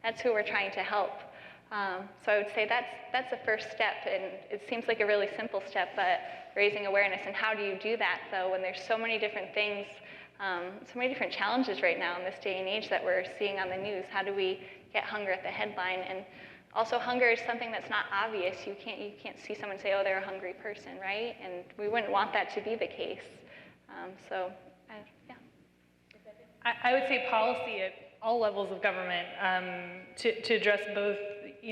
That's who we're trying to help. So I would say that's the first step, and it seems like a really simple step, but raising awareness. And how do you do that, though, when there's so many different things, so many different challenges right now in this day and age that we're seeing on the news? How do we get hunger at the headline? And also, hunger is something that's not obvious. You can't see someone say, oh, they're a hungry person, right? And we wouldn't want that to be the case. Yeah. I would say policy at all levels of government to address both,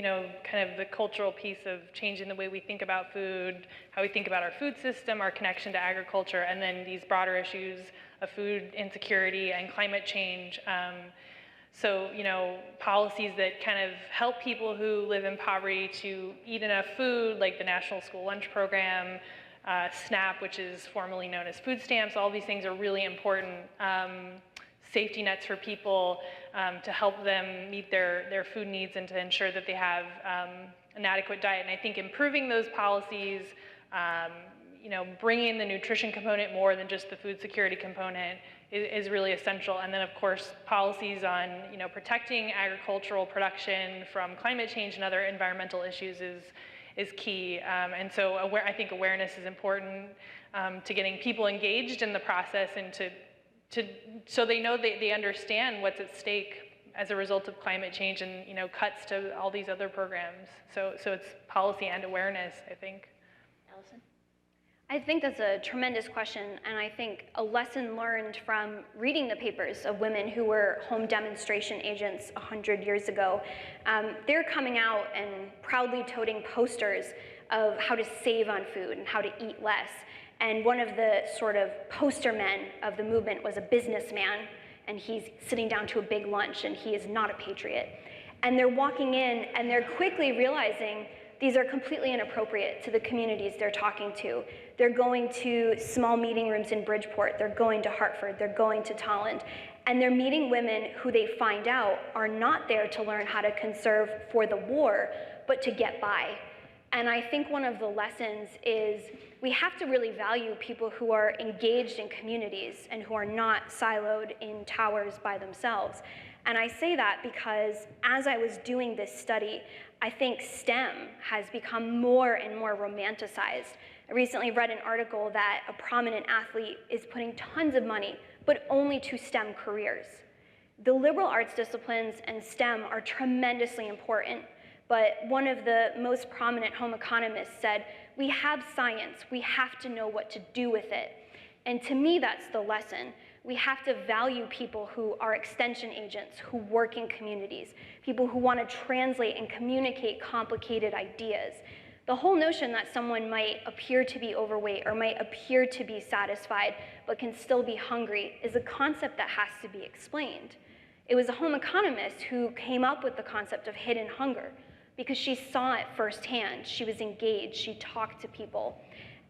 kind of the cultural piece of changing the way we think about food, how we think about our food system, our connection to agriculture, and then these broader issues of food insecurity and climate change. So, policies that kind of help people who live in poverty to eat enough food, like the National School Lunch Program, SNAP, which is formerly known as food stamps, all these things are really important. Safety nets for people to help them meet their food needs and to ensure that they have an adequate diet. And I think improving those policies, bringing in the nutrition component more than just the food security component is really essential. And then, of course, policies on protecting agricultural production from climate change and other environmental issues is key. And so I think awareness is important to getting people engaged in the process and so they know they understand what's at stake as a result of climate change and cuts to all these other programs. So it's policy and awareness, I think. Allison? I think that's a tremendous question, and I think a lesson learned from reading the papers of women who were home demonstration agents 100 years ago. They're coming out and proudly toting posters of how to save on food and how to eat less. And one of the sort of poster men of the movement was a businessman, and he's sitting down to a big lunch, and he is not a patriot. And they're walking in, and they're quickly realizing these are completely inappropriate to the communities they're talking to. They're going to small meeting rooms in Bridgeport, they're going to Hartford, they're going to Tolland, and they're meeting women who they find out are not there to learn how to conserve for the war, but to get by. And I think one of the lessons is we have to really value people who are engaged in communities and who are not siloed in towers by themselves. And I say that because as I was doing this study, I think STEM has become more and more romanticized. I recently read an article that a prominent athlete is putting tons of money, but only to STEM careers. The liberal arts disciplines and STEM are tremendously important. But one of the most prominent home economists said, we have science, we have to know what to do with it. And to me, that's the lesson. We have to value people who are extension agents, who work in communities, people who want to translate and communicate complicated ideas. The whole notion that someone might appear to be overweight or might appear to be satisfied but can still be hungry is a concept that has to be explained. It was a home economist who came up with the concept of hidden hunger, because she saw it firsthand. She was engaged, she talked to people.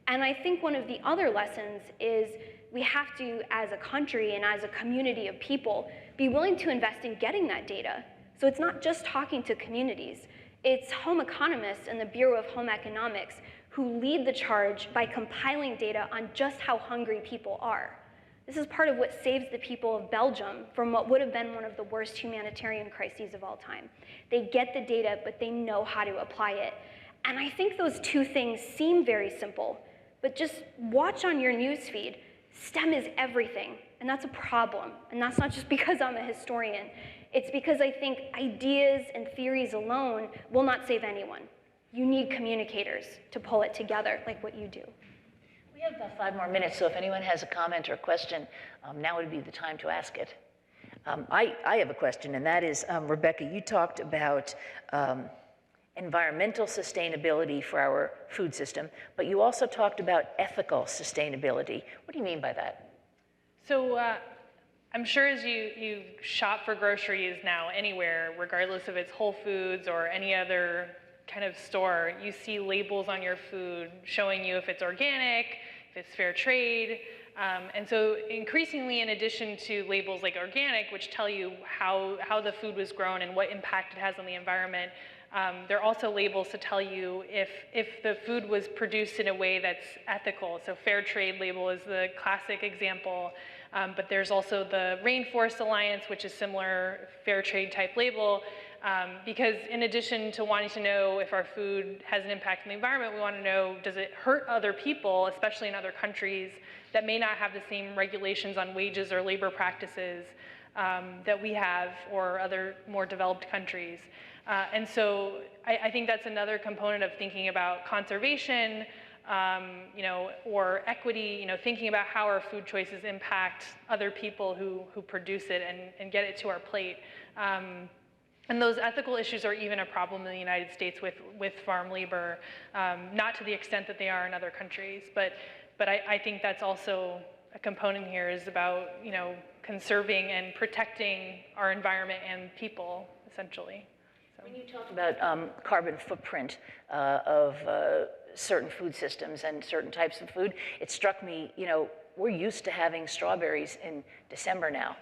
And I think one of the other lessons is we have to, as a country and as a community of people, be willing to invest in getting that data. So it's not just talking to communities. It's home economists and the Bureau of Home Economics who lead the charge by compiling data on just how hungry people are. This is part of what saves the people of Belgium from what would have been one of the worst humanitarian crises of all time. They get the data, but they know how to apply it. And I think those two things seem very simple, but just watch on your newsfeed. STEM is everything, and that's a problem. And that's not just because I'm a historian. It's because I think ideas and theories alone will not save anyone. You need communicators to pull it together, like what you do. We have about 5 more minutes, so if anyone has a comment or a question, now would be the time to ask it. I have a question, and that is, Rebecca, you talked about environmental sustainability for our food system, but you also talked about ethical sustainability. What do you mean by that? So I'm sure as you shop for groceries now anywhere, regardless if it's Whole Foods or any other kind of store, you see labels on your food showing you if it's organic, if it's fair trade. And so increasingly, in addition to labels like organic, which tell you how the food was grown and what impact it has on the environment, there are also labels to tell you if the food was produced in a way that's ethical. So fair trade label is the classic example. But there's also the Rainforest Alliance, which is similar fair trade type label. Because in addition to wanting to know if our food has an impact on the environment, we want to know, does it hurt other people, especially in other countries that may not have the same regulations on wages or labor practices that we have, or other more developed countries. And so I think that's another component of thinking about conservation, or equity, thinking about how our food choices impact other people who produce it and get it to our plate. And those ethical issues are even a problem in the United States with farm labor, not to the extent that they are in other countries, but I think that's also a component here is about, conserving and protecting our environment and people, essentially. So. When you talk about carbon footprint of certain food systems and certain types of food, it struck me, we're used to having strawberries in December now.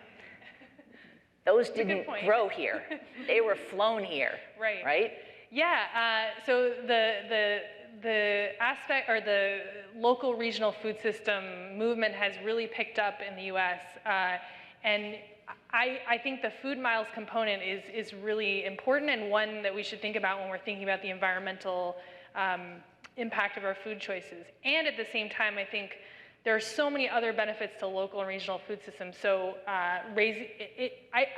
Those didn't grow here. They were flown here, right? Yeah, so the aspect or the local regional food system movement has really picked up in the US. And I think the food miles component is really important and one that we should think about when we're thinking about the environmental impact of our food choices. And at the same time, I think there are so many other benefits to local and regional food systems. So I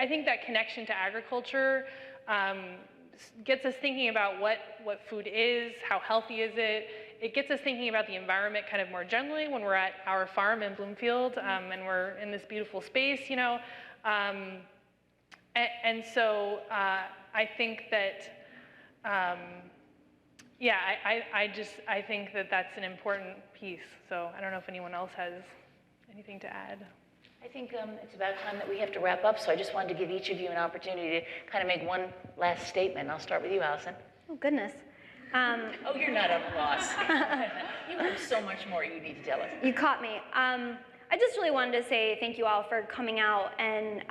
think that connection to agriculture gets us thinking about what food is, how healthy is it. It gets us thinking about the environment kind of more generally when we're at our farm in Bloomfield and we're in this beautiful space, and so I think that, I think that that's an important piece. So I don't know if anyone else has anything to add. I think it's about time that we have to wrap up, so I just wanted to give each of you an opportunity to kind of make one last statement. I'll start with you, Allison. Oh, goodness. Oh, you're not a loss. You have so much more you need to tell us. You caught me. I just really wanted to say thank you all for coming out, and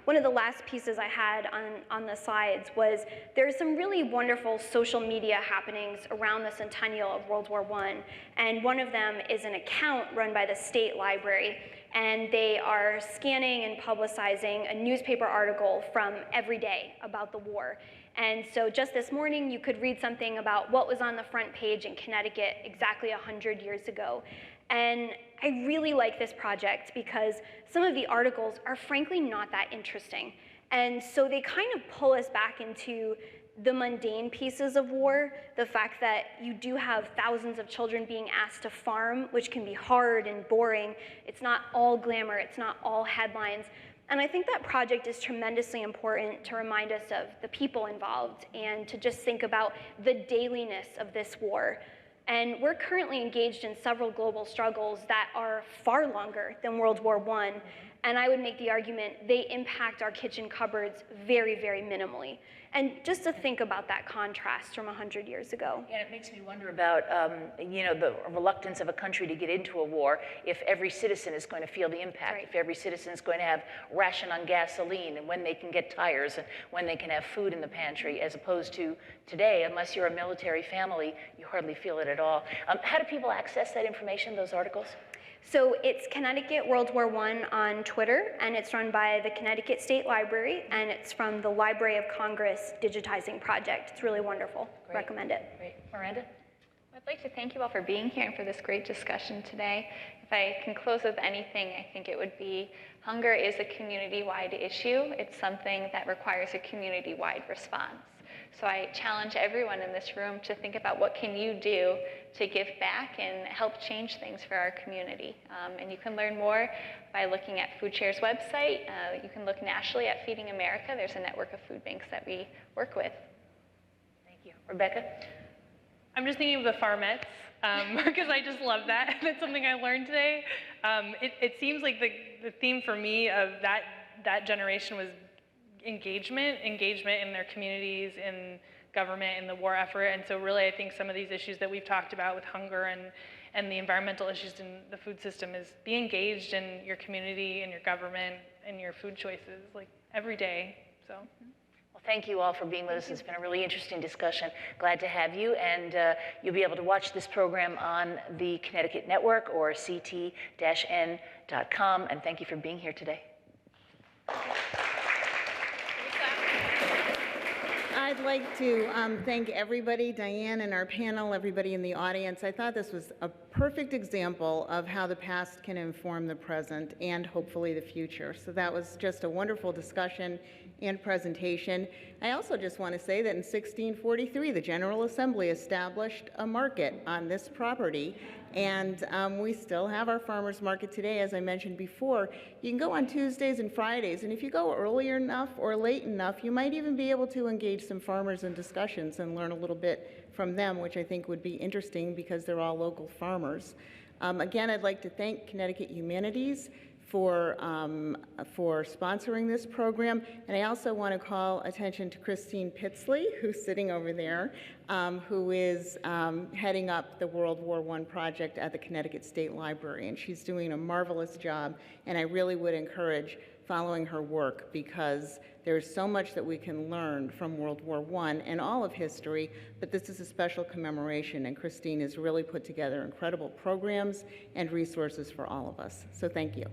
one of the last pieces I had on the slides was there's some really wonderful social media happenings around the centennial of World War I, and one of them is an account run by the State Library, and they are scanning and publicizing a newspaper article from every day about the war. And so just this morning, you could read something about what was on the front page in Connecticut exactly 100 years ago. And I really like this project because some of the articles are frankly not that interesting. And so they kind of pull us back into the mundane pieces of war, the fact that you do have thousands of children being asked to farm, which can be hard and boring. It's not all glamour, it's not all headlines. And I think that project is tremendously important to remind us of the people involved and to just think about the dailiness of this war. And we're currently engaged in several global struggles that are far longer than World War I. And I would make the argument they impact our kitchen cupboards very, very minimally. And just to think about that contrast from 100 years ago. And it makes me wonder about, the reluctance of a country to get into a war if every citizen is going to feel the impact, Right. if every citizen is going to have ration on gasoline and when they can get tires and when they can have food in the pantry, as opposed to today, unless you're a military family, you hardly feel it at all. How do people access that information, those articles? So it's Connecticut World War I on Twitter, and it's run by the Connecticut State Library, and it's from the Library of Congress Digitizing Project. It's really wonderful. Great. Recommend it. Great. Miranda? I'd like to thank you all for being here and for this great discussion today. If I can close with anything, I think it would be hunger is a community-wide issue. It's something that requires a community-wide response. So I challenge everyone in this room to think about what can you do to give back and help change things for our community. And you can learn more by looking at Foodshare's website. You can look nationally at Feeding America. There's a network of food banks that we work with. Thank you. Rebecca? I'm just thinking of the farmettes, because I just love that. That's something I learned today. It seems like the theme for me of that generation was engagement in their communities, in government, in the war effort. And so really I think some of these issues that we've talked about with hunger and the environmental issues in the food system is be engaged in your community, in your government, in your food choices, like every day, so. Well, thank you all for being with us. It's been a really interesting discussion. Glad to have you, and you'll be able to watch this program on the Connecticut Network or ct-n.com, and thank you for being here today. I'd like to thank everybody, Diane and our panel, everybody in the audience. I thought this was a perfect example of how the past can inform the present and hopefully the future. So that was just a wonderful discussion and presentation. I also just want to say that in 1643, the General Assembly established a market on this property And we still have our farmers market today, as I mentioned before. You can go on Tuesdays and Fridays, and if you go earlier enough or late enough, you might even be able to engage some farmers in discussions and learn a little bit from them, which I think would be interesting because they're all local farmers. Again, I'd like to thank Connecticut Humanities for sponsoring this program. And I also want to call attention to Christine Pitsley, who's sitting over there, who is heading up the World War I project at the Connecticut State Library. And she's doing a marvelous job, and I really would encourage following her work because there's so much that we can learn from World War I and all of history, but this is a special commemoration, and Christine has really put together incredible programs and resources for all of us. So thank you.